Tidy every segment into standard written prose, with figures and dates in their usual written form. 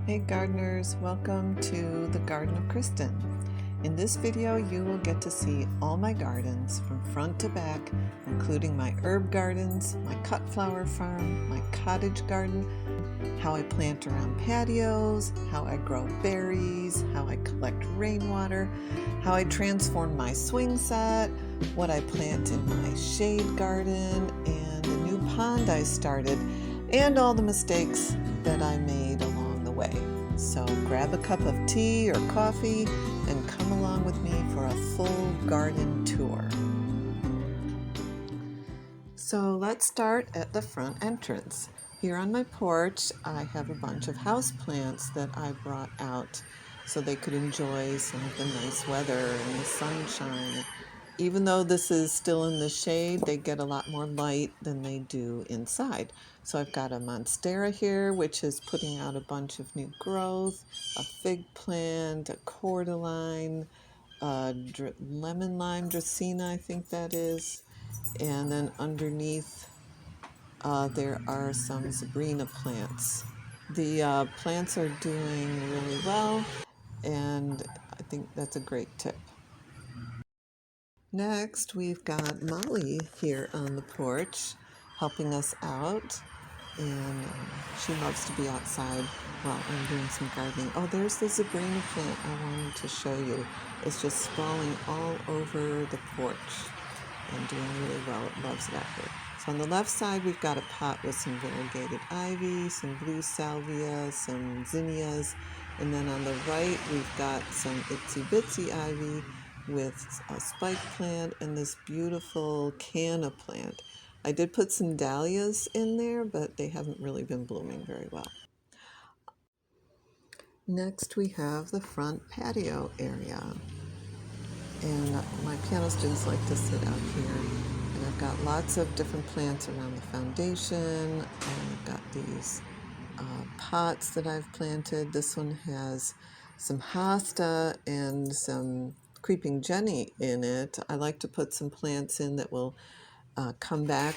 Hey gardeners, welcome to the Garden of Kristen. In this video you will get to see all my gardens from front to back, including my herb gardens, my cut flower farm, my cottage garden, how I plant around patios, how I grow berries, how I collect rainwater, how I transform my swing set, what I plant in my shade garden, and the new pond I started, and all the mistakes that I made along the way. So grab a cup of tea or coffee and come along with me for a full garden tour. So let's start at the front entrance. Here on my porch, I have a bunch of houseplants that I brought out so they could enjoy some of the nice weather and the sunshine. Even though this is still in the shade, they get a lot more light than they do inside. So I've got a monstera here, which is putting out a bunch of new growth, a fig plant, a cordyline, a lemon lime dracaena, I think that is. And then underneath there are some Sabrina plants. The plants are doing really well, and I think that's a great tip. Next, we've got Molly here on the porch helping us out, and she loves to be outside while I'm doing some gardening. Oh, there's the Sabrina plant I wanted to show you. It's just sprawling all over the porch and doing really well. It loves it out here. So on the left side, we've got a pot with some variegated ivy, some blue salvia, some zinnias, and then on the right, we've got some itsy bitsy ivy with a spike plant and this beautiful canna plant. I did put some dahlias in there, but they haven't really been blooming very well. Next, we have the front patio area. And my piano students like to sit out here. And I've got lots of different plants around the foundation. And I've got these pots that I've planted. This one has some hosta and some creeping jenny in it. I like to put some plants in that will come back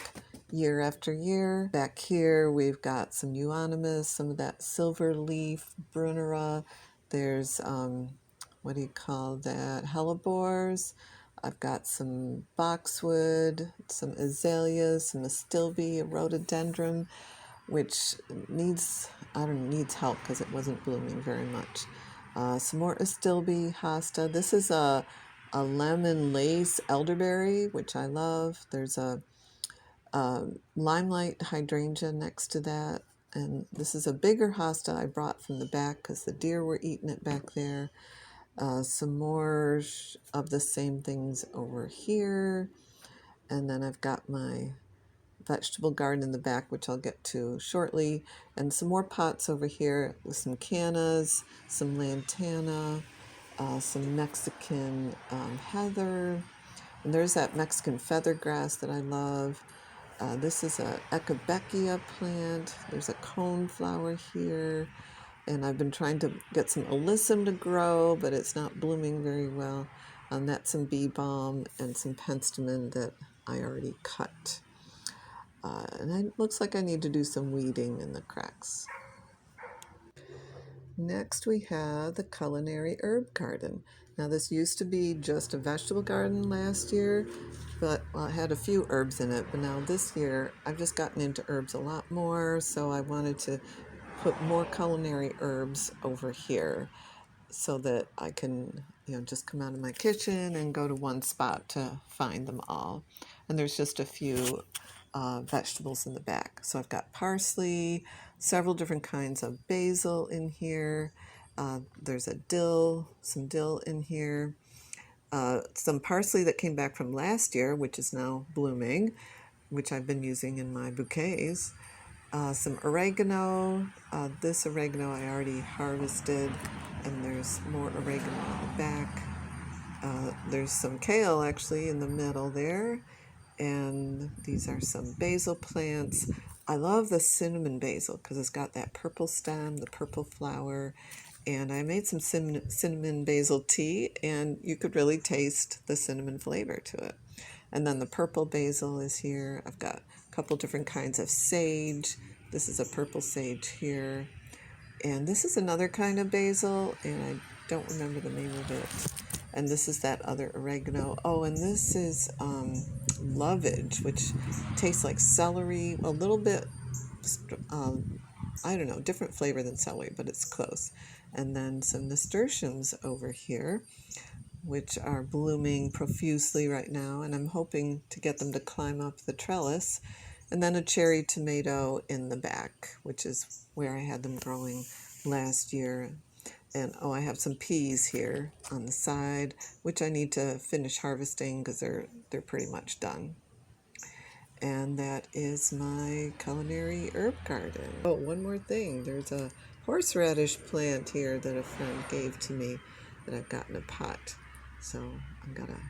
year after year. Back here we've got some euonymus, some of that silver leaf brunera. There's what do you call that, hellebores. I've got some boxwood, some azaleas, some astilbe, a rhododendron, which needs help because it wasn't blooming very much. Some more astilbe, hosta. This is a lemon lace elderberry, which I love. There's a limelight hydrangea next to that. And this is a bigger hosta I brought from the back because the deer were eating it back there. Some more of the same things over here. And then I've got my vegetable garden in the back, which I'll get to shortly, and some more pots over here with some cannas, some lantana, some Mexican heather, and there's that Mexican feather grass that I love. This is a echinacea plant. There's a coneflower here, and I've been trying to get some alyssum to grow, but it's not blooming very well. And that's some bee balm and some penstemon that I already cut. And it looks like I need to do some weeding in the cracks. Next we have the Culinary herb garden. Now this used to be just a vegetable garden last year, but it had a few herbs in it. But now this year I've just gotten into herbs a lot more, so I wanted to put more culinary herbs over here so that I can just come out of my kitchen and go to one spot to find them all. And there's just a few vegetables in the back. So I've got parsley, several different kinds of basil in here. There's some dill in here. Some parsley that came back from last year, which is now blooming, which I've been using in my bouquets. Some oregano. This oregano I already harvested, and there's more oregano on the back. There's some kale actually in the middle there, and these are some basil plants. I love the cinnamon basil because it's got that purple stem, the purple flower, and I made some cinnamon basil tea, and you could really taste the cinnamon flavor to it. And then the purple basil is here. I've got a couple different kinds of sage. This is a purple sage here. And this is another kind of basil, and I don't remember the name of it. And this is that other oregano. Oh, and this is lovage, which tastes like celery, a little bit, I don't know, different flavor than celery, but it's close. And then some nasturtiums over here, which are blooming profusely right now, and I'm hoping to get them to climb up the trellis. And then a cherry tomato in the back, which is where I had them growing last year. And oh, I have some peas here on the side, which I need to finish harvesting because they're pretty much done. And that is my culinary herb garden. Oh, one more thing. There's a horseradish plant here that a friend gave to me that I've got in a pot. So I'm gonna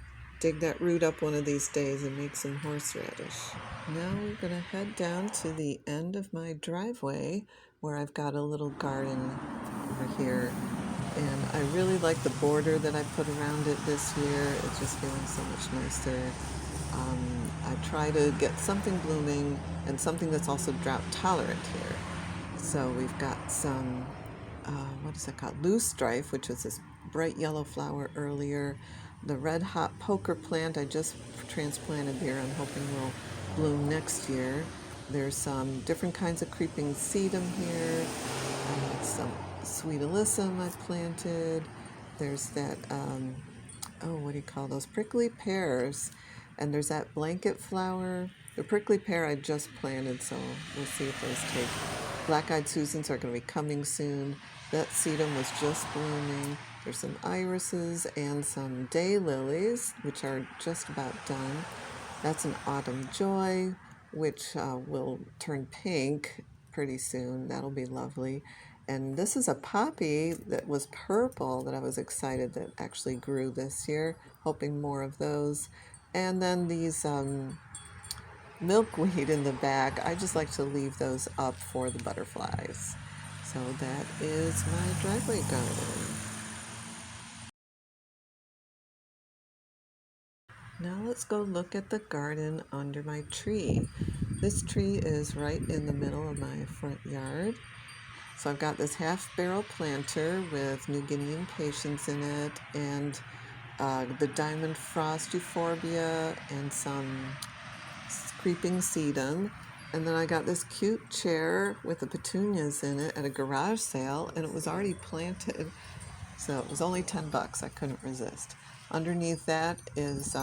dig that root up one of these days and make some horseradish. Now we're gonna head down to the end of my driveway where I've got a little garden over here. And I really like the border that I put around it this year. It's just feeling so much nicer. I try to get something blooming and something that's also drought tolerant here. So we've got some, what is it called? Loosestrife, which was this bright yellow flower earlier. The red hot poker plant I just transplanted here. I'm hoping will bloom next year. There's some different kinds of creeping sedum here. Some sweet alyssum I planted. There's that, oh, what do you call those? Prickly pears. And there's that blanket flower. The prickly pear I just planted, so we'll see if those take. Black-eyed Susans are going to be coming soon. That sedum was just blooming. There's some irises and some daylilies, which are just about done. That's an autumn joy, which will turn pink pretty soon. That'll be lovely. And this is a poppy that was purple that I was excited that actually grew this year, hoping more of those. And then these milkweed in the back, I just like to leave those up for the butterflies. So that is my driveway garden. Now let's go look at the garden under my tree. This tree is right in the middle of my front yard. So I've got this half barrel planter with New Guinean patience in it, and the diamond frost euphorbia and some creeping sedum. And then I got this cute chair with the petunias in it at a garage sale, and it was already planted. So it was only $10. I couldn't resist. Underneath that is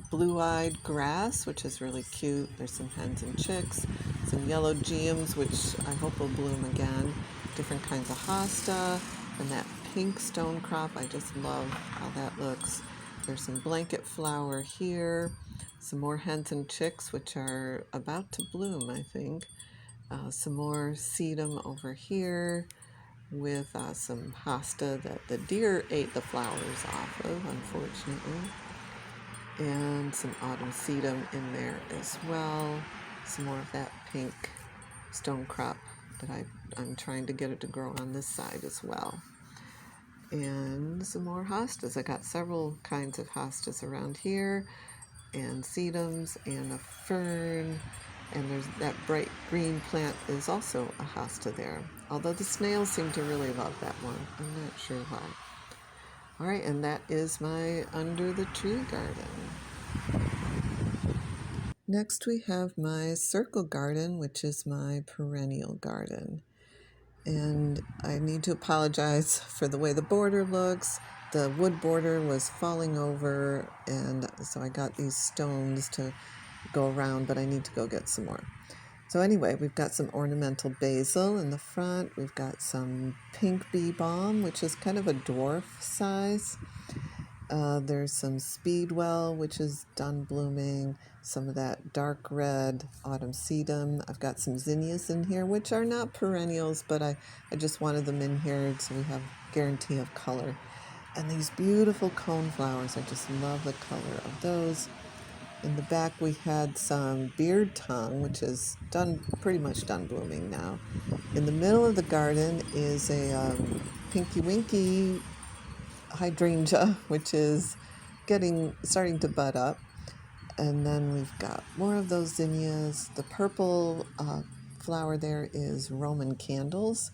blue-eyed grass, which is really cute. There's some hens and chicks, some yellow geums, which I hope will bloom again, different kinds of hosta, and that pink stone crop. I just love how that looks. There's some blanket flower here, some more hens and chicks, which are about to bloom, I think. Some more sedum over here with some hosta that the deer ate the flowers off of, unfortunately. And some autumn sedum in there as well. Some more of that pink stone crop that I'm trying to get it to grow on this side as well. And some more hostas. I got several kinds of hostas around here, and sedums and a fern. And there's that bright green plant is also a hosta there. Although the snails seem to really love that one. I'm not sure why. All right, and that is my under the tree garden. Next we have my circle garden, which is my perennial garden. And I need to apologize for the way the border looks. The wood border was falling over, and so I got these stones to go around, but I need to go get some more. So anyway, we've got some ornamental basil in the front. We've got some pink bee balm, which is kind of a dwarf size. There's some speedwell, which is done blooming. Some of that dark red autumn sedum. I've got some zinnias in here, which are not perennials, but I just wanted them in here so we have guarantee of color. And these beautiful cone flowers, I just love the color of those. In the back we had some beard tongue, which is pretty much done blooming now. In the middle of the garden is a pinky winky hydrangea, which is starting to bud up. And then we've got more of those zinnias. The purple flower there is Roman candles,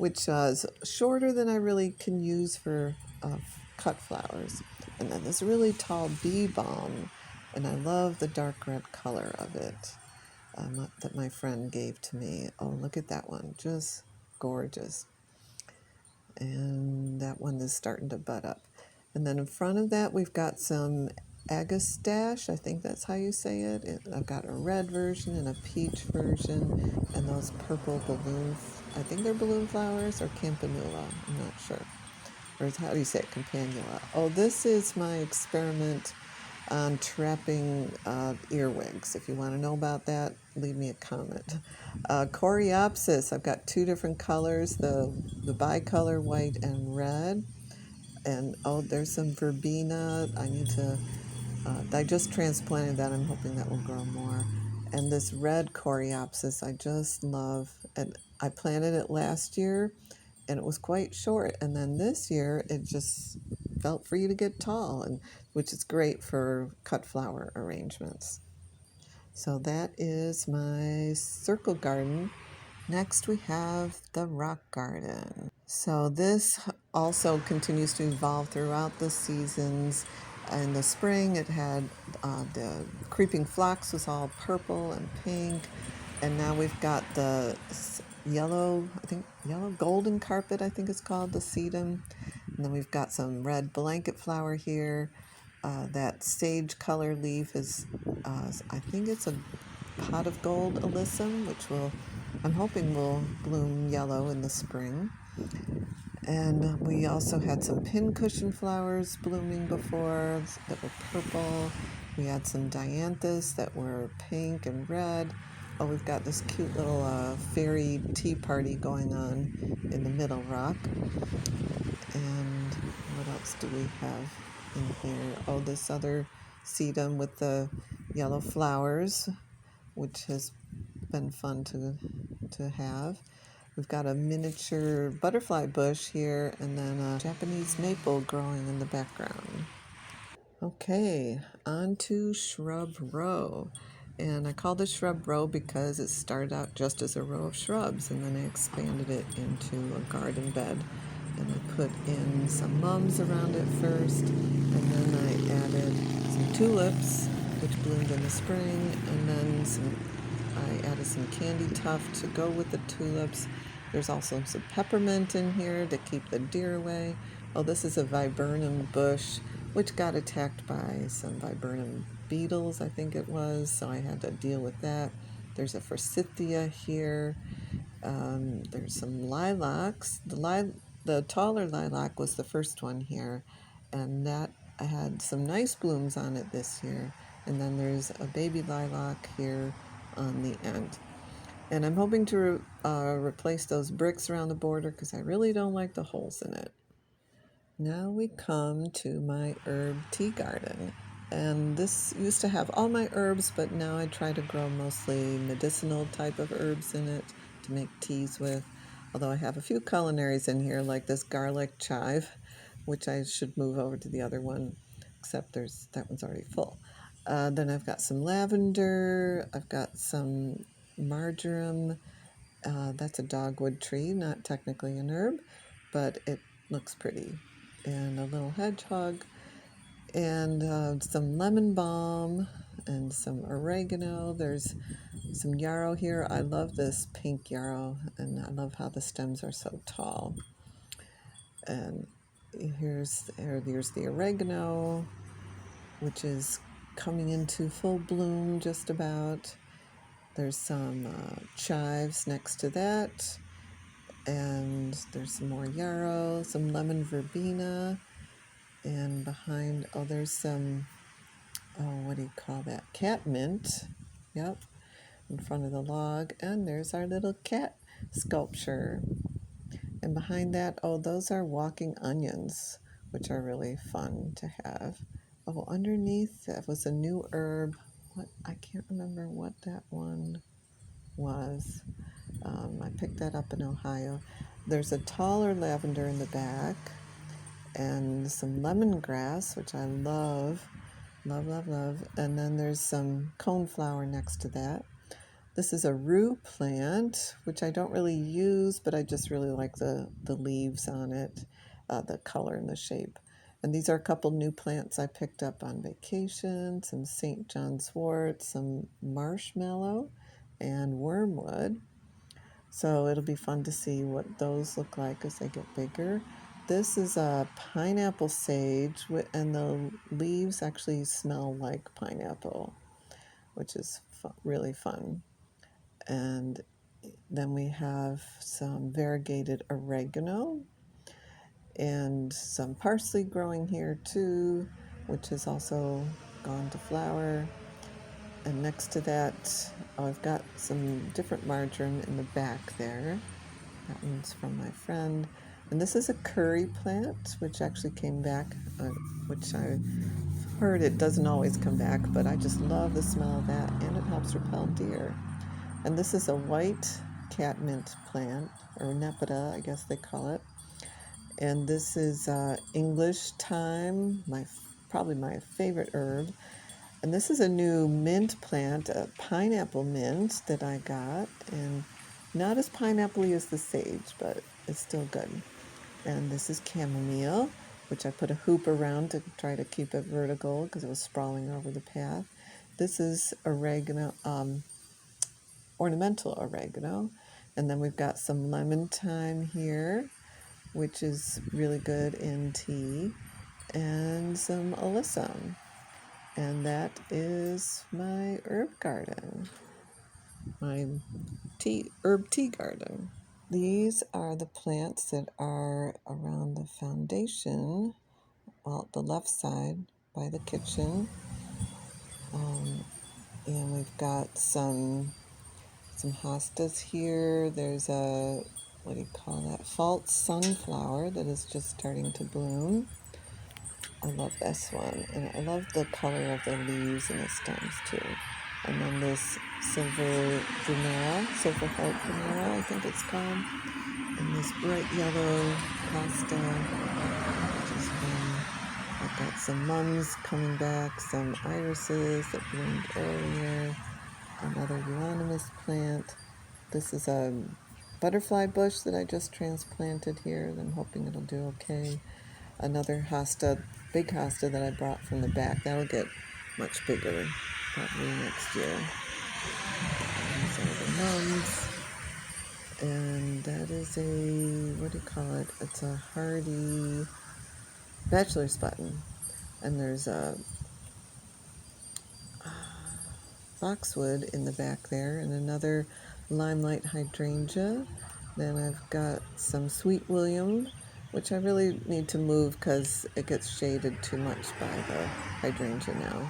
which is shorter than I really can use for cut flowers. And then this really tall bee balm, and I love the dark red color of it that my friend gave to me. Oh, look at that one, just gorgeous. And that one is starting to bud up. And then in front of that, we've got some agastache, I think that's how you say it. I've got a red version and a peach version, and those purple balloons. I think they're balloon flowers or campanula, I'm not sure. Or how do you say it, campanula? Oh, this is my experiment on trapping earwigs. If you want to know about that, leave me a comment. Coreopsis, I've got two different colors, the bicolor white and red. And oh, there's some verbena. I just transplanted that. I'm hoping that will grow more. And this red coreopsis I just love. And I planted it last year and it was quite short. And then this year it just felt free to get tall, and which is great for cut flower arrangements. So that is my circle garden. Next we have the rock garden. So this also continues to evolve throughout the seasons. In the spring it had the creeping phlox was all purple and pink, and now we've got the yellow golden carpet, I think it's called, the sedum. And then we've got some red blanket flower here. That sage color leaf is, I think it's a pot of gold alyssum, which I'm hoping will bloom yellow in the spring. And we also had some pincushion flowers blooming before that were purple. We had some dianthus that were pink and red. Oh, we've got this cute little fairy tea party going on in the middle rock. And what else do we have in here? Oh, this other sedum with the yellow flowers, which has been fun to have. We've got a miniature butterfly bush here, and then a Japanese maple growing in the background. Okay, on to Shrub Row. And I called it Shrub Row because it started out just as a row of shrubs, and then I expanded it into a garden bed. And I put in some mums around it first, and then I added some tulips, which bloomed in the spring, and then I added some candy tuft to go with the tulips. There's also some peppermint in here to keep the deer away. Oh, this is a viburnum bush, which got attacked by some viburnum beetles, I think it was, so I had to deal with that. There's a forsythia here. There's some lilacs. The taller lilac was the first one here, and that I had some nice blooms on it this year. And then there's a baby lilac here on the end. And I'm hoping to replace those bricks around the border because I really don't like the holes in it. Now we come to my herb tea garden. And this used to have all my herbs, but now I try to grow mostly medicinal type of herbs in it to make teas with. Although I have a few culinaries in here, like this garlic chive, which I should move over to the other one, except that one's already full. Then I've got some lavender. I've got some marjoram. That's a dogwood tree, not technically an herb, but it looks pretty. And a little hedgehog, and some lemon balm, and some oregano. There's some yarrow here. I love this pink yarrow, and I love how the stems are so tall. And here's the oregano, which is coming into full bloom just about. There's some chives next to that, and there's some more yarrow, some lemon verbena, and behind, there's some, what do you call that? Catmint, yep, in front of the log, and there's our little cat sculpture. And behind that, those are walking onions, which are really fun to have. Oh, underneath that was a new herb. I can't remember what that one was. I picked that up in Ohio. There's a taller lavender in the back, and some lemongrass, which I love. And then there's some coneflower next to that. This is a rue plant, which I don't really use, but I just really like the leaves on it, the color and the shape. And these are a couple new plants I picked up on vacation, some St. John's wort, some marshmallow, and wormwood. So it'll be fun to see what those look like as they get bigger. This is a pineapple sage, and the leaves actually smell like pineapple, which is really fun. And then we have some variegated oregano and some parsley growing here too, which has also gone to flower. And next to that, I've got some different marjoram in the back there. That one's from my friend. And this is a curry plant, which actually came back, which I heard it doesn't always come back, but I just love the smell of that, and it helps repel deer. And this is a white catmint plant, or nepeta, I guess they call it. And this is English thyme, probably my favorite herb. And this is a new mint plant, a pineapple mint that I got, and not as pineapple-y as the sage, but it's still good. And this is chamomile, which I put a hoop around to try to keep it vertical because it was sprawling over the path. This is oregano, ornamental oregano. And then we've got some lemon thyme here, which is really good in tea, and some alyssum. And that is my herb garden, my herb tea garden. These are the plants that are around the foundation, well, the left side by the kitchen. And we've got some hostas here. There's a, what do you call that, false sunflower that is just starting to bloom. I love this one, and I love the color of the leaves and the stems too. And then this silver heart primera, I think it's called, and this bright yellow hosta, which is fun. I've got some mums coming back, some irises that bloomed earlier, another euonymus plant. This is a butterfly bush that I just transplanted here. I'm hoping it'll do okay. Another hosta, big hosta that I brought from the back. That'll get much bigger probably next year. These are the mums. And that is a, what do you call it? It's a hardy bachelor's button. And there's a boxwood in the back there, and another limelight hydrangea. Then I've got some sweet William, which I really need to move because it gets shaded too much by the hydrangea now,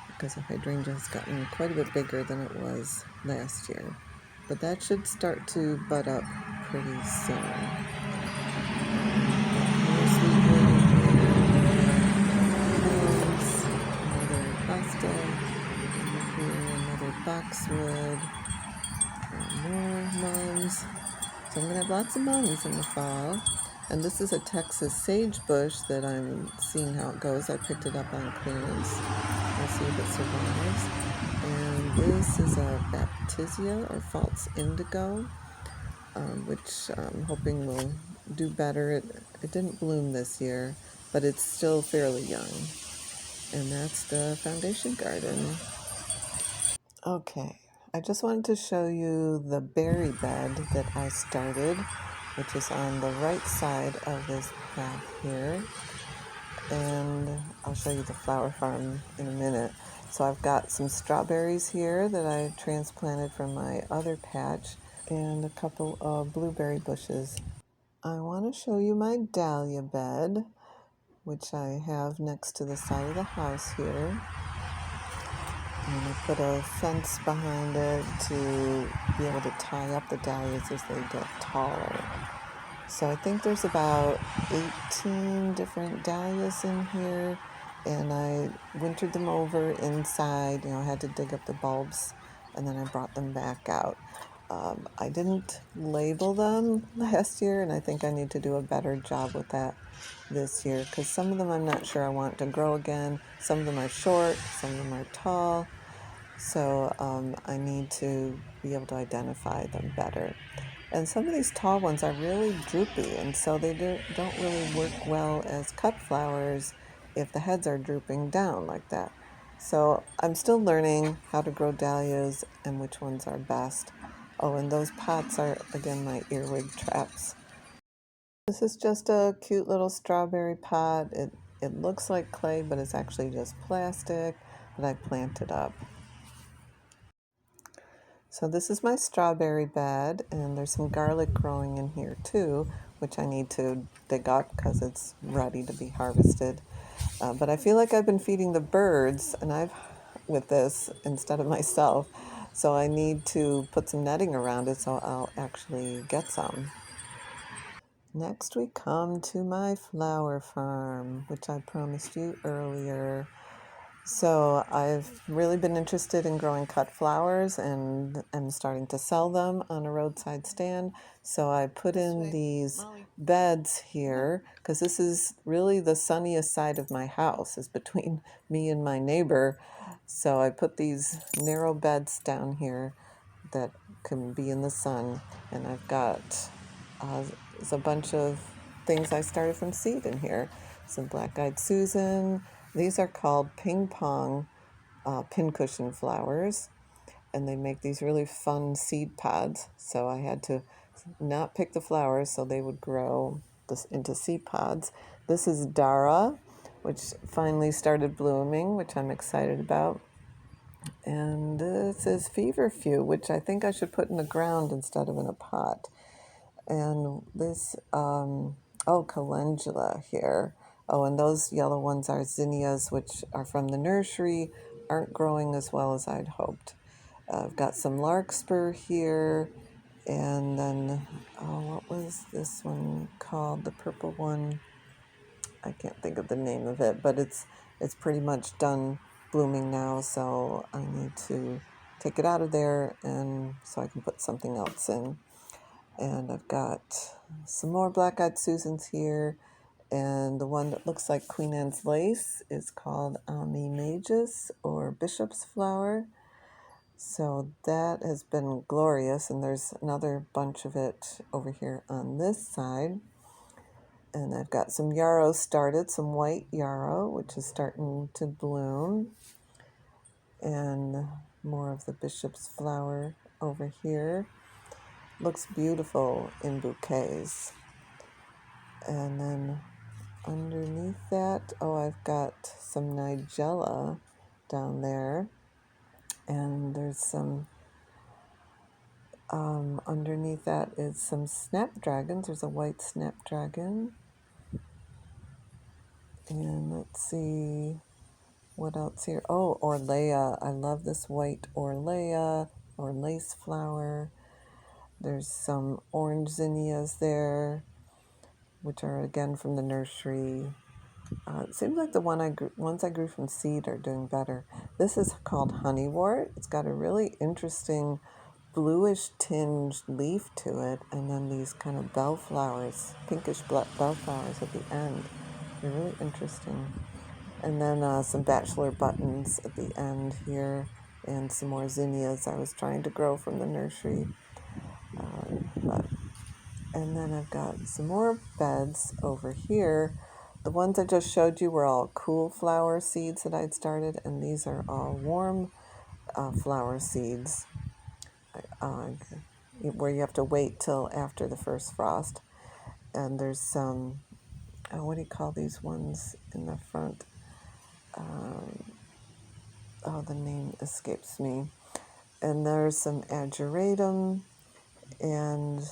because the hydrangea has gotten quite a bit bigger than it was last year. But that should start to bud up pretty soon. More sweet William here. Another hosta. Another boxwood, more mums. So I'm going to have lots of mums in the fall. And this is a Texas sage bush that I'm seeing how it goes. I picked it up on clearance. We'll see if it survives. And this is a baptisia, or false indigo, which I'm hoping will do better. It didn't bloom this year, but it's still fairly young. And that's the foundation garden. Okay, I just wanted to show you the berry bed that I started, which is on the right side of this path here. And I'll show you the flower farm in a minute. So I've got some strawberries here that I transplanted from my other patch, and a couple of blueberry bushes. I want to show you my dahlia bed, which I have next to the side of the house here. And I put a fence behind it to be able to tie up the dahlias as they get taller. So I think there's about 18 different dahlias in here, and I wintered them over inside. I had to dig up the bulbs, and then I brought them back out. I didn't label them last year, and I think I need to do a better job with that this year, because some of them I'm not sure I want to grow again. Some of them are short, some of them are tall. So I need to be able to identify them better. And some of these tall ones are really droopy, and so they don't really work well as cut flowers if the heads are drooping down like that. So I'm still learning how to grow dahlias and which ones are best. Oh, and those pots are, again, my earwig traps. This is just a cute little strawberry pot. It looks like clay, but it's actually just plastic that I planted up. So this is my strawberry bed, and there's some garlic growing in here too, which I need to dig up because it's ready to be harvested. But I feel like I've been feeding the birds and with this instead of myself. So I need to put some netting around it so I'll actually get some. Next we come to my flower farm, which I promised you earlier. So I've really been interested in growing cut flowers and I'm starting to sell them on a roadside stand. So I put in these beds here because this is really the sunniest side of my house is between me and my neighbor. So I put these narrow beds down here that can be in the sun, and I've got a bunch of things I started from seed in here. Some black-eyed Susan. These are called ping pong pincushion flowers, and they make these really fun seed pods. So I had to not pick the flowers so they would grow into seed pods. This is Dara, which finally started blooming, which I'm excited about. And this is feverfew, which I think I should put in the ground instead of in a pot. And this, calendula here. Oh, and those yellow ones are zinnias, which are from the nursery, aren't growing as well as I'd hoped. I've got some larkspur here, and then, what was this one called? The purple one. I can't think of the name of it, but it's pretty much done blooming now, so I need to take it out of there and so I can put something else in. And I've got some more black-eyed Susans here, and the one that looks like Queen Anne's lace is called Ami Magus or Bishop's flower. So that has been glorious, and there's another bunch of it over here on this side. And I've got some yarrow started, some white yarrow, which is starting to bloom. And more of the bishop's flower over here. Looks beautiful in bouquets. And then underneath that, I've got some nigella down there. And there's some, underneath that is some snapdragons. There's a white snapdragon. And let's see what else here. Oh, Orlea. I love this white Orlea or lace flower. There's some orange zinnias there, which are again from the nursery. It seems like the ones I grew from seed are doing better. This is called honeywort. It's got a really interesting bluish tinged leaf to it, and then these kind of bellflowers, pinkish bellflowers at the end. They're really interesting. And then some bachelor buttons at the end here, and some more zinnias I was trying to grow from the nursery. And then I've got some more beds over here. The ones I just showed you were all cool flower seeds that I'd started, and these are all warm flower seeds where you have to wait till after the first frost. And there's some, what do you call these ones in the front? The name escapes me. And there's some ageratum, and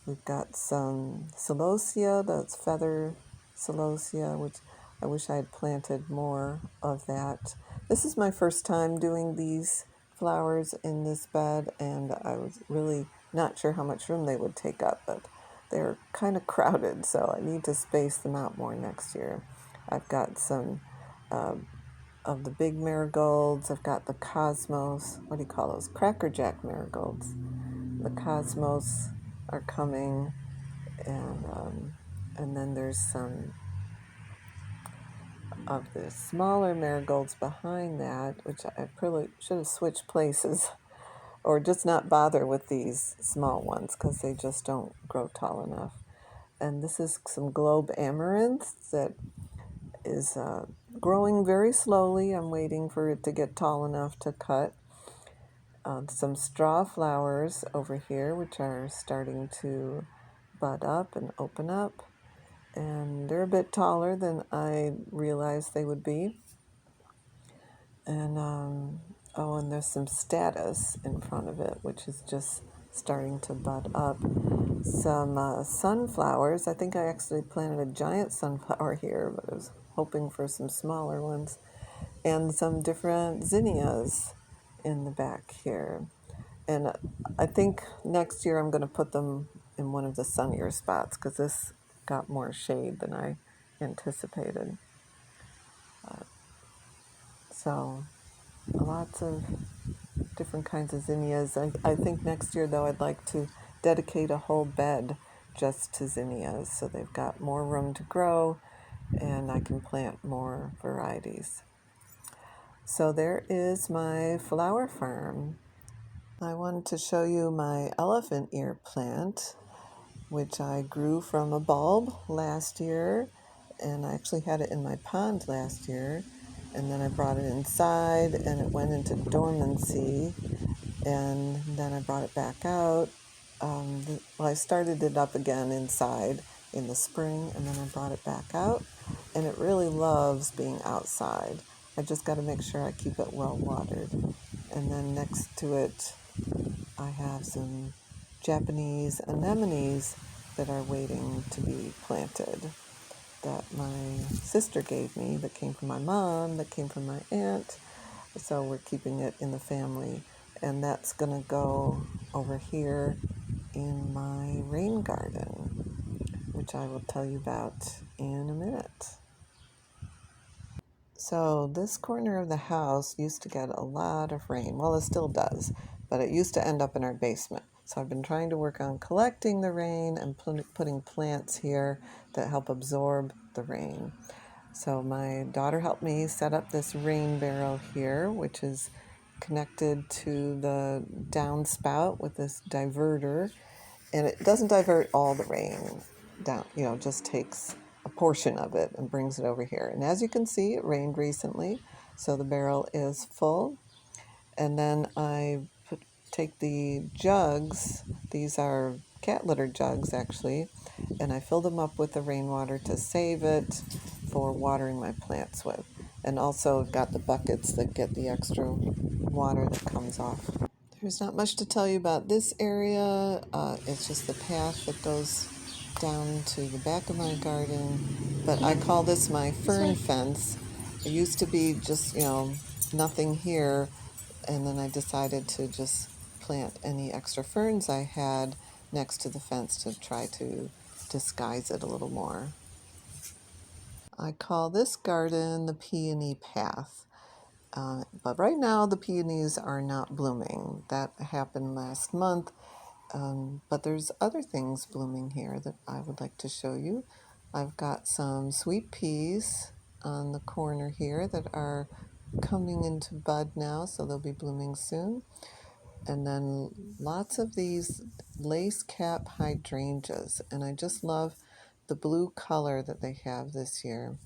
we've got some celosia, that's feather celosia, which I wish I had planted more of that. This is my first time doing these flowers in this bed, and I was really not sure how much room they would take up, but they're kind of crowded, so I need to space them out more next year. I've got some of the big marigolds. I've got the cosmos, what do you call those? Cracker Jack marigolds. The cosmos are coming, and then there's some of the smaller marigolds behind that, which I probably should have switched places or just not bother with these small ones because they just don't grow tall enough. And this is some globe amaranth that is growing very slowly. I'm waiting for it to get tall enough to cut. Some straw flowers over here, which are starting to bud up and open up. And they're a bit taller than I realized they would be. And oh, and there's some status in front of it, which is just starting to bud up. Some sunflowers. I think I actually planted a giant sunflower here, but I was hoping for some smaller ones. And some different zinnias in the back here. And I think next year I'm going to put them in one of the sunnier spots because this got more shade than I anticipated. So lots of different kinds of zinnias. I think next year, though, I'd like to dedicate a whole bed just to zinnias so they've got more room to grow and I can plant more varieties. So there is my flower farm. I wanted to show you my elephant ear plant, which I grew from a bulb last year, and I actually had it in my pond last year, and then I brought it inside and it went into dormancy, and then I brought it back out. Well, I started it up again inside in the spring, and then I brought it back out, and it really loves being outside. I just got to make sure I keep it well watered. And then next to it, I have some Japanese anemones that are waiting to be planted that my sister gave me, that came from my mom, that came from my aunt. So we're keeping it in the family. And that's going to go over here in my rain garden, which I will tell you about in a minute. So this corner of the house used to get a lot of rain. Well, it still does, but it used to end up in our basement. So I've been trying to work on collecting the rain and putting plants here that help absorb the rain. So my daughter helped me set up this rain barrel here, which is connected to the downspout with this diverter. And it doesn't divert all the rain down, just takes a portion of it and brings it over here. And as you can see, it rained recently, so the barrel is full. And then I take the jugs, these are cat litter jugs actually, and I fill them up with the rainwater to save it for watering my plants with. And also got the buckets that get the extra water that comes off. There's not much to tell you about this area. It's just the path that goes down to the back of my garden. But I call this my fern fence. It used to be just, nothing here. And then I decided to just plant any extra ferns I had next to the fence to try to disguise it a little more. I call this garden the peony path. But right now the peonies are not blooming. That happened last month, but there's other things blooming here that I would like to show you. I've got some sweet peas on the corner here that are coming into bud now, so they'll be blooming soon. And then lots of these lace cap hydrangeas, and I just love the blue color that they have this year.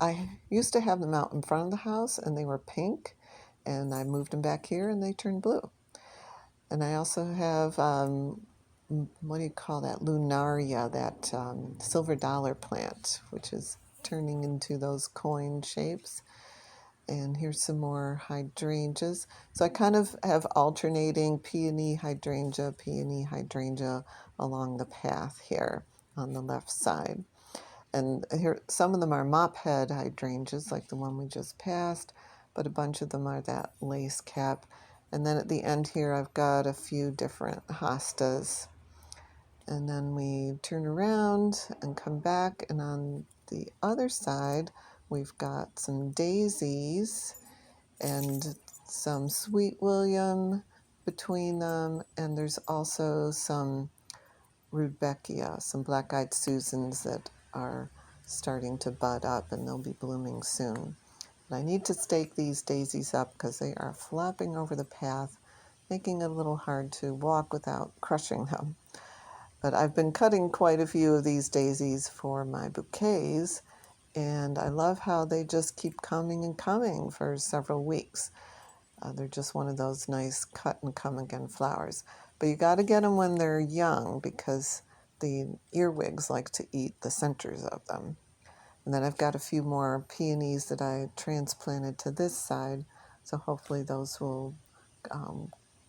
I used to have them out in front of the house and they were pink, and I moved them back here and they turned blue. And I also have, what do you call that, lunaria, that silver dollar plant, which is turning into those coin shapes. And here's some more hydrangeas. So I kind of have alternating peony hydrangea along the path here on the left side. And here, some of them are mop head hydrangeas, like the one we just passed, but a bunch of them are that lace cap. And then at the end here, I've got a few different hostas. And then we turn around and come back, and on the other side, we've got some daisies and some sweet William between them, and there's also some rudbeckia, some black-eyed Susans that are starting to bud up and they'll be blooming soon. But I need to stake these daisies up because they are flopping over the path, making it a little hard to walk without crushing them. But I've been cutting quite a few of these daisies for my bouquets, and I love how they just keep coming and coming for several weeks. They're just one of those nice cut and come again flowers. But you got to get them when they're young because the earwigs like to eat the centers of them. And then I've got a few more peonies that I transplanted to this side, so hopefully those will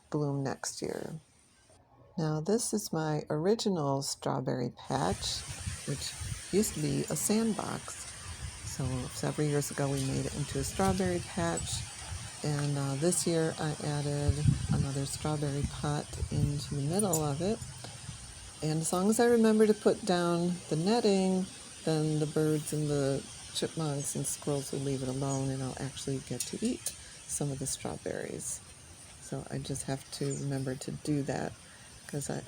bloom next year. Now this is my original strawberry patch, which used to be a sandbox. So several years ago we made it into a strawberry patch, and this year I added another strawberry pot into the middle of it. And as long as I remember to put down the netting, then the birds and the chipmunks and squirrels will leave it alone, and I'll actually get to eat some of the strawberries. So I just have to remember to do that because I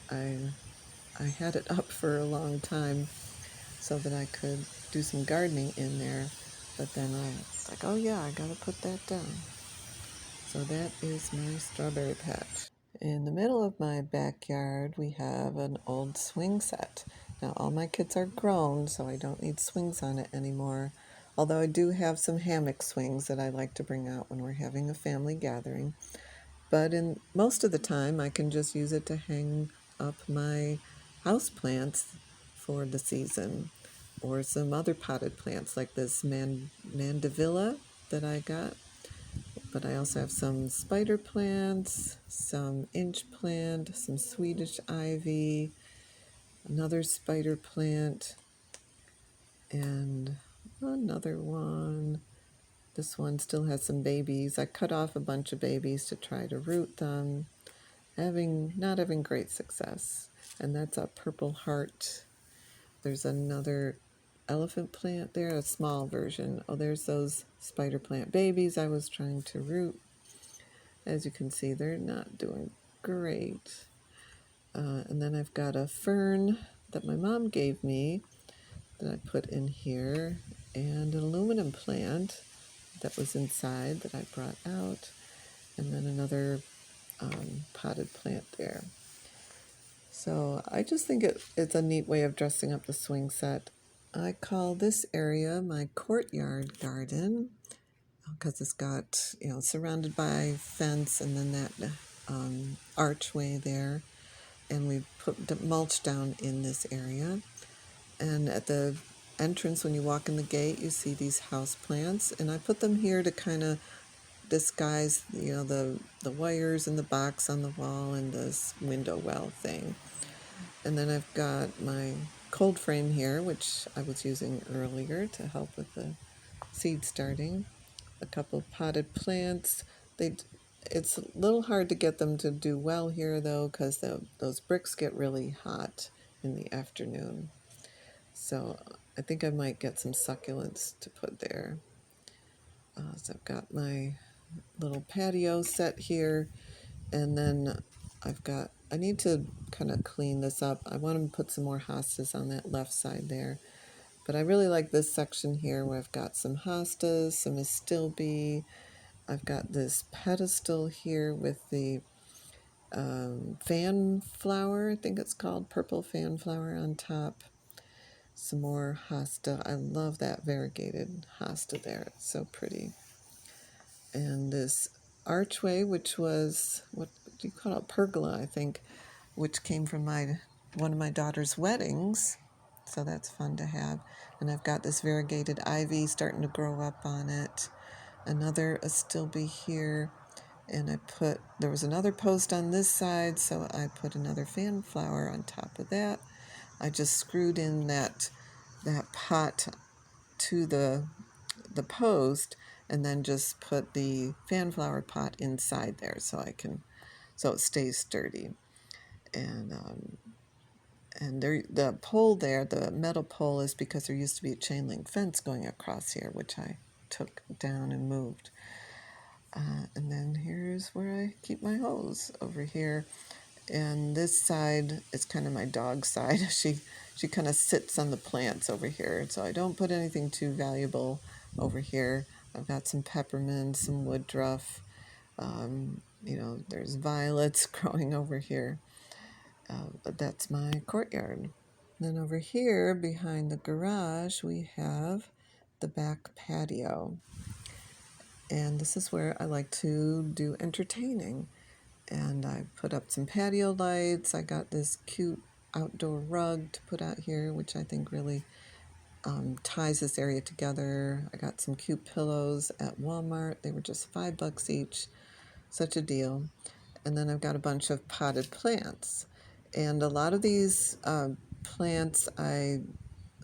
had it up for a long time so that I could do some gardening in there. But then I was like, oh yeah, I gotta put that down. So that is my strawberry patch. In the middle of my backyard, we have an old swing set. Now, all my kids are grown, so I don't need swings on it anymore. Although I do have some hammock swings that I like to bring out when we're having a family gathering. But in most of the time, I can just use it to hang up my house plants for the season, or some other potted plants like this mandevilla that I got. But I also have some spider plants, some inch plant, some Swedish ivy, another spider plant, and another one. This one still has some babies. I cut off a bunch of babies to try to root them, not having great success. And that's a purple heart. There's another elephant plant there, a small version. Oh, there's those spider plant babies I was trying to root. As you can see, they're not doing great. And then I've got a fern that my mom gave me that I put in here, and an aluminum plant that was inside that I brought out, and then another potted plant there. So I just think it's a neat way of dressing up the swing set. I call this area my courtyard garden because it's got, surrounded by fence and then that archway there. And we put mulch down in this area. And at the entrance, when you walk in the gate, you see these house plants. And I put them here to kind of disguise, the wires and the box on the wall and this window well thing. And then I've got my cold frame here, which I was using earlier to help with the seed starting. A couple potted plants. It's a little hard to get them to do well here though, because those bricks get really hot in the afternoon. So I think I might get some succulents to put there. So I've got my little patio set here, and then I need to kind of clean this up. I want to put some more hostas on that left side there. But I really like this section here where I've got some hostas, some astilbe. I've got this pedestal here with the fan flower, I think it's called, purple fan flower on top. Some more hosta. I love that variegated hosta there. It's so pretty. And this archway, which was, what do you call it, pergola, I think, which came from one of my daughter's weddings. So that's fun to have. And I've got this variegated ivy starting to grow up on it. Another astilbe here. And there was another post on this side, so I put another fan flower on top of that. I just screwed in that pot to the post, and then just put the fan flower pot inside there so it stays sturdy. And the pole there, the metal pole, is because there used to be a chain link fence going across here, which I took down and moved. And then here's where I keep my hose over here. And this side is kind of my dog side. She kind of sits on the plants over here, so I don't put anything too valuable over here. I've got some peppermint, some woodruff. There's violets growing over here. But that's my courtyard. Then over here behind the garage we have the back patio. And this is where I like to do entertaining. And I put up some patio lights. I got this cute outdoor rug to put out here, which I think really ties this area together. I got some cute pillows at Walmart. They were just $5 each. Such a deal. And then I've got a bunch of potted plants. And a lot of these plants I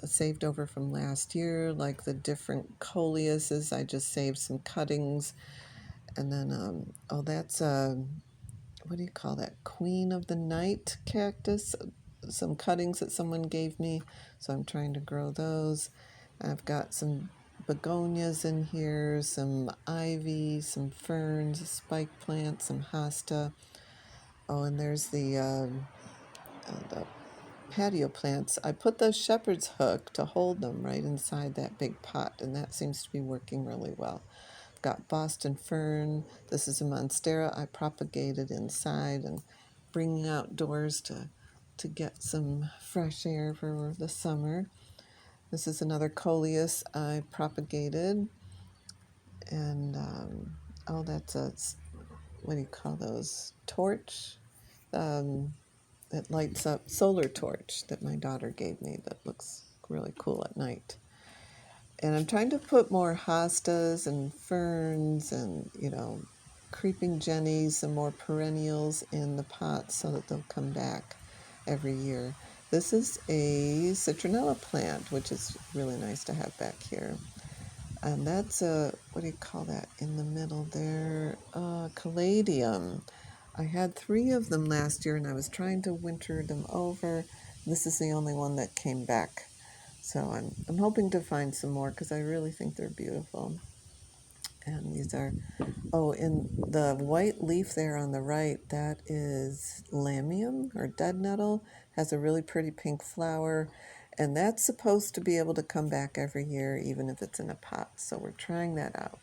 saved over from last year, like the different coleuses. I just saved some cuttings. And then, that's what do you call that? Queen of the Night cactus. Some cuttings that someone gave me. So I'm trying to grow those. I've got some begonias in here, some ivy, some ferns, spike plants, some hosta. Oh, and there's the patio plants. I put the shepherd's hook to hold them right inside that big pot, and that seems to be working really well. I've got Boston fern. This is a monstera I propagated inside and bringing outdoors to get some fresh air for the summer. This is another coleus I propagated, and that's what do you call those? Torch. That lights up, solar torch that my daughter gave me that looks really cool at night. And I'm trying to put more hostas and ferns and, creeping jennies, some more perennials in the pots so that they'll come back every year. This is a citronella plant, which is really nice to have back here. And that's what do you call that in the middle there? Caladium. I had 3 of them last year and I was trying to winter them over. This is the only one that came back. So I'm hoping to find some more because I really think they're beautiful. And these are, in the white leaf there on the right, that is lamium or dead nettle. Has a really pretty pink flower. And that's supposed to be able to come back every year, even if it's in a pot. So we're trying that out.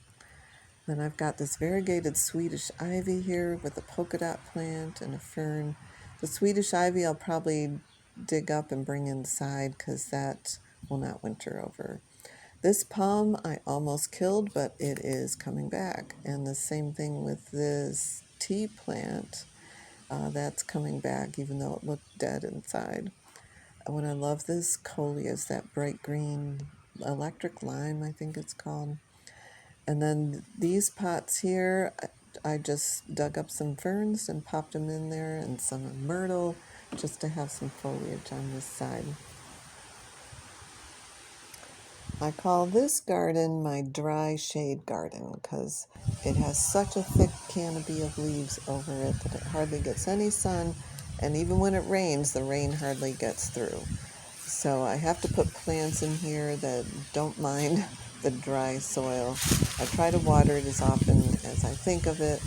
Then I've got this variegated Swedish ivy here with a polka dot plant and a fern. The Swedish ivy I'll probably dig up and bring inside because that will not winter over. This palm I almost killed, but it is coming back. And the same thing with this tea plant. That's coming back even though it looked dead inside. What I love this coleus, that bright green electric lime, I think it's called. And then these pots here, I just dug up some ferns and popped them in there and some myrtle just to have some foliage on this side. I call this garden my dry shade garden because it has such a thick canopy of leaves over it that it hardly gets any sun, and even when it rains, the rain hardly gets through. So I have to put plants in here that don't mind the dry soil. I try to water it as often as I think of it,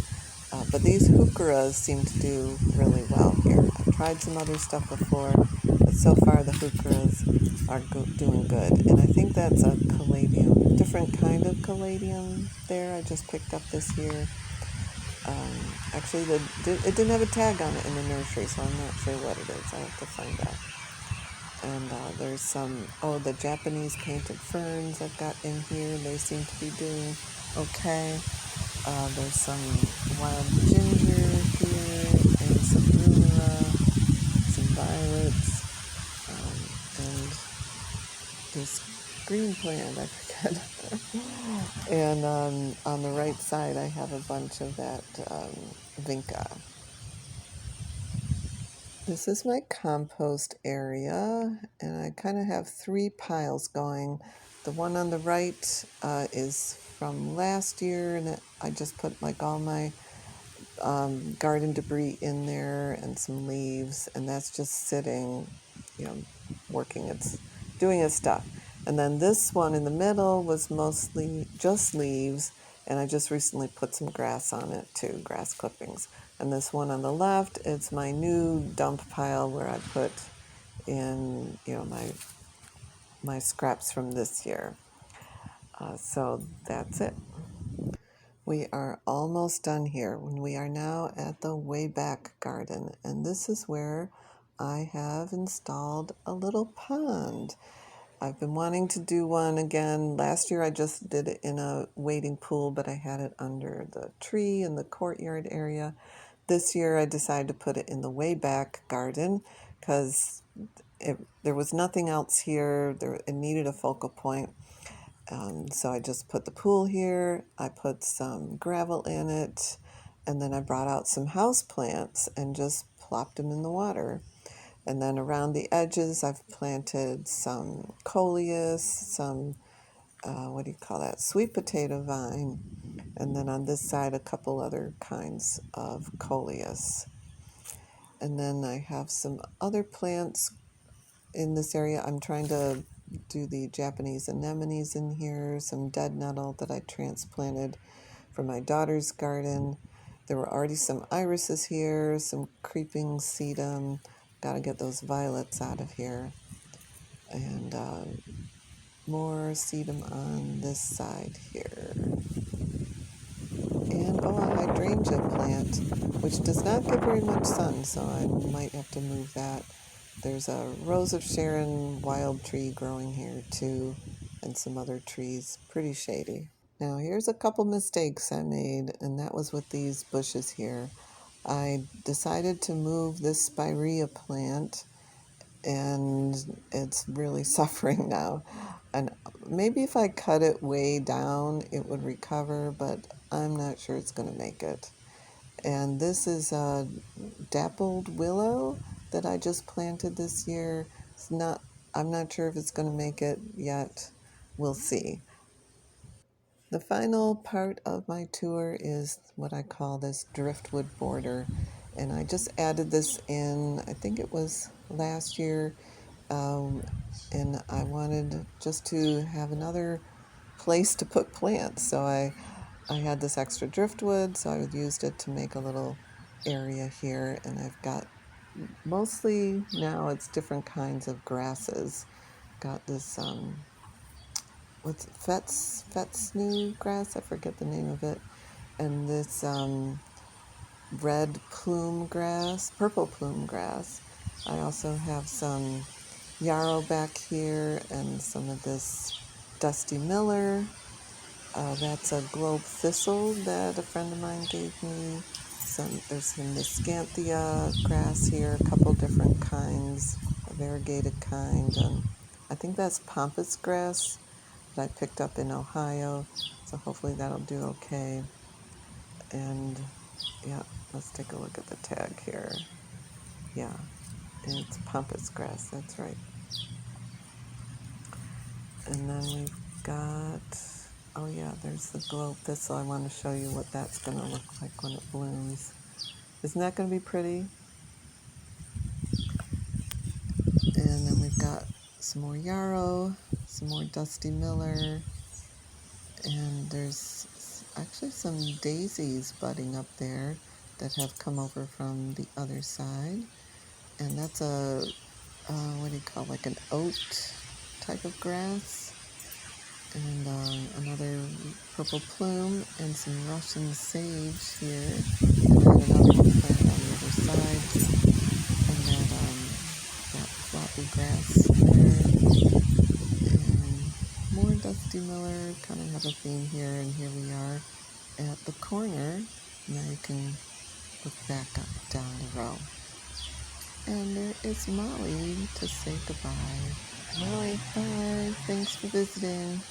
but these heucheras seem to do really well here. I've tried some other stuff before, but so far the heucheras are doing good. And I think that's a caladium, different kind of caladium there I just picked up this year. Actually, it didn't have a tag on it in the nursery, so I'm not sure what it is. I have to find out. And there's some, the Japanese painted ferns I've got in here. They seem to be doing okay. There's some wild ginger here and some rumora, some violets, and this green plant, I forget. And on the right side, I have a bunch of that vinca. This is my compost area, and I kind of have 3 piles going. The one on the right is from last year, and I just put like all my garden debris in there and some leaves, and that's just sitting, working, it's doing its stuff. And then this one in the middle was mostly just leaves, and I just recently put some grass on it too, grass clippings. And this one on the left, it's my new dump pile where I put in, my scraps from this year. So that's it. We are almost done here. We are now at the way back garden, and this is where I have installed a little pond. I've been wanting to do one again. Last year I just did it in a wading pool, but I had it under the tree in the courtyard area. This year I decided to put it in the way back garden because there was nothing else here. It needed a focal point. So I just put the pool here, I put some gravel in it, and then I brought out some house plants and just plopped them in the water. And then around the edges, I've planted some coleus, some, sweet potato vine, and then on this side, a couple other kinds of coleus. And then I have some other plants in this area. I'm trying to do the Japanese anemones in here, some dead nettle that I transplanted from my daughter's garden. There were already some irises here, some creeping sedum. Got to get those violets out of here. And more sedum on this side here. And a hydrangea plant, which does not get very much sun, so I might have to move that. There's a Rose of Sharon wild tree growing here too, and some other trees, pretty shady. Now here's a couple mistakes I made, and that was with these bushes here. I decided to move this spirea plant, and it's really suffering now. And maybe if I cut it way down, it would recover, but I'm not sure it's going to make it. And this is a dappled willow that I just planted this year. I'm not sure if it's going to make it yet. We'll see. The final part of my tour is what I call this Driftwood Border. And I just added this in, I think it was last year. And I wanted just to have another place to put plants. So I had this extra driftwood, so I used it to make a little area here. And I've got mostly now it's different kinds of grasses. Got this what's Fetsnoo grass? I forget the name of it. And this red plume grass, purple plume grass. I also have some yarrow back here and some of this dusty miller. That's a globe thistle that a friend of mine gave me. There's some miscanthia grass here, a couple different kinds, a variegated kind. I think that's pampas grass that I picked up in Ohio, so hopefully that'll do okay. And yeah, let's take a look at the tag here. Yeah, it's pampas grass, that's right. And then we've got, oh yeah, there's the globe thistle. I want to show you what that's going to look like when it blooms. Isn't that going to be pretty? And then we've got some more yarrow, some more dusty miller, and there's actually some daisies budding up there that have come over from the other side. And that's like an oat type of grass. And another purple plume and some Russian sage here. And I had another plant on the other side. And that floppy grass there. And more dusty miller, kind of have a theme here. And here we are at the corner. Now you can look back up down the row. And there is Molly to say goodbye. Molly, bye. Thanks for visiting.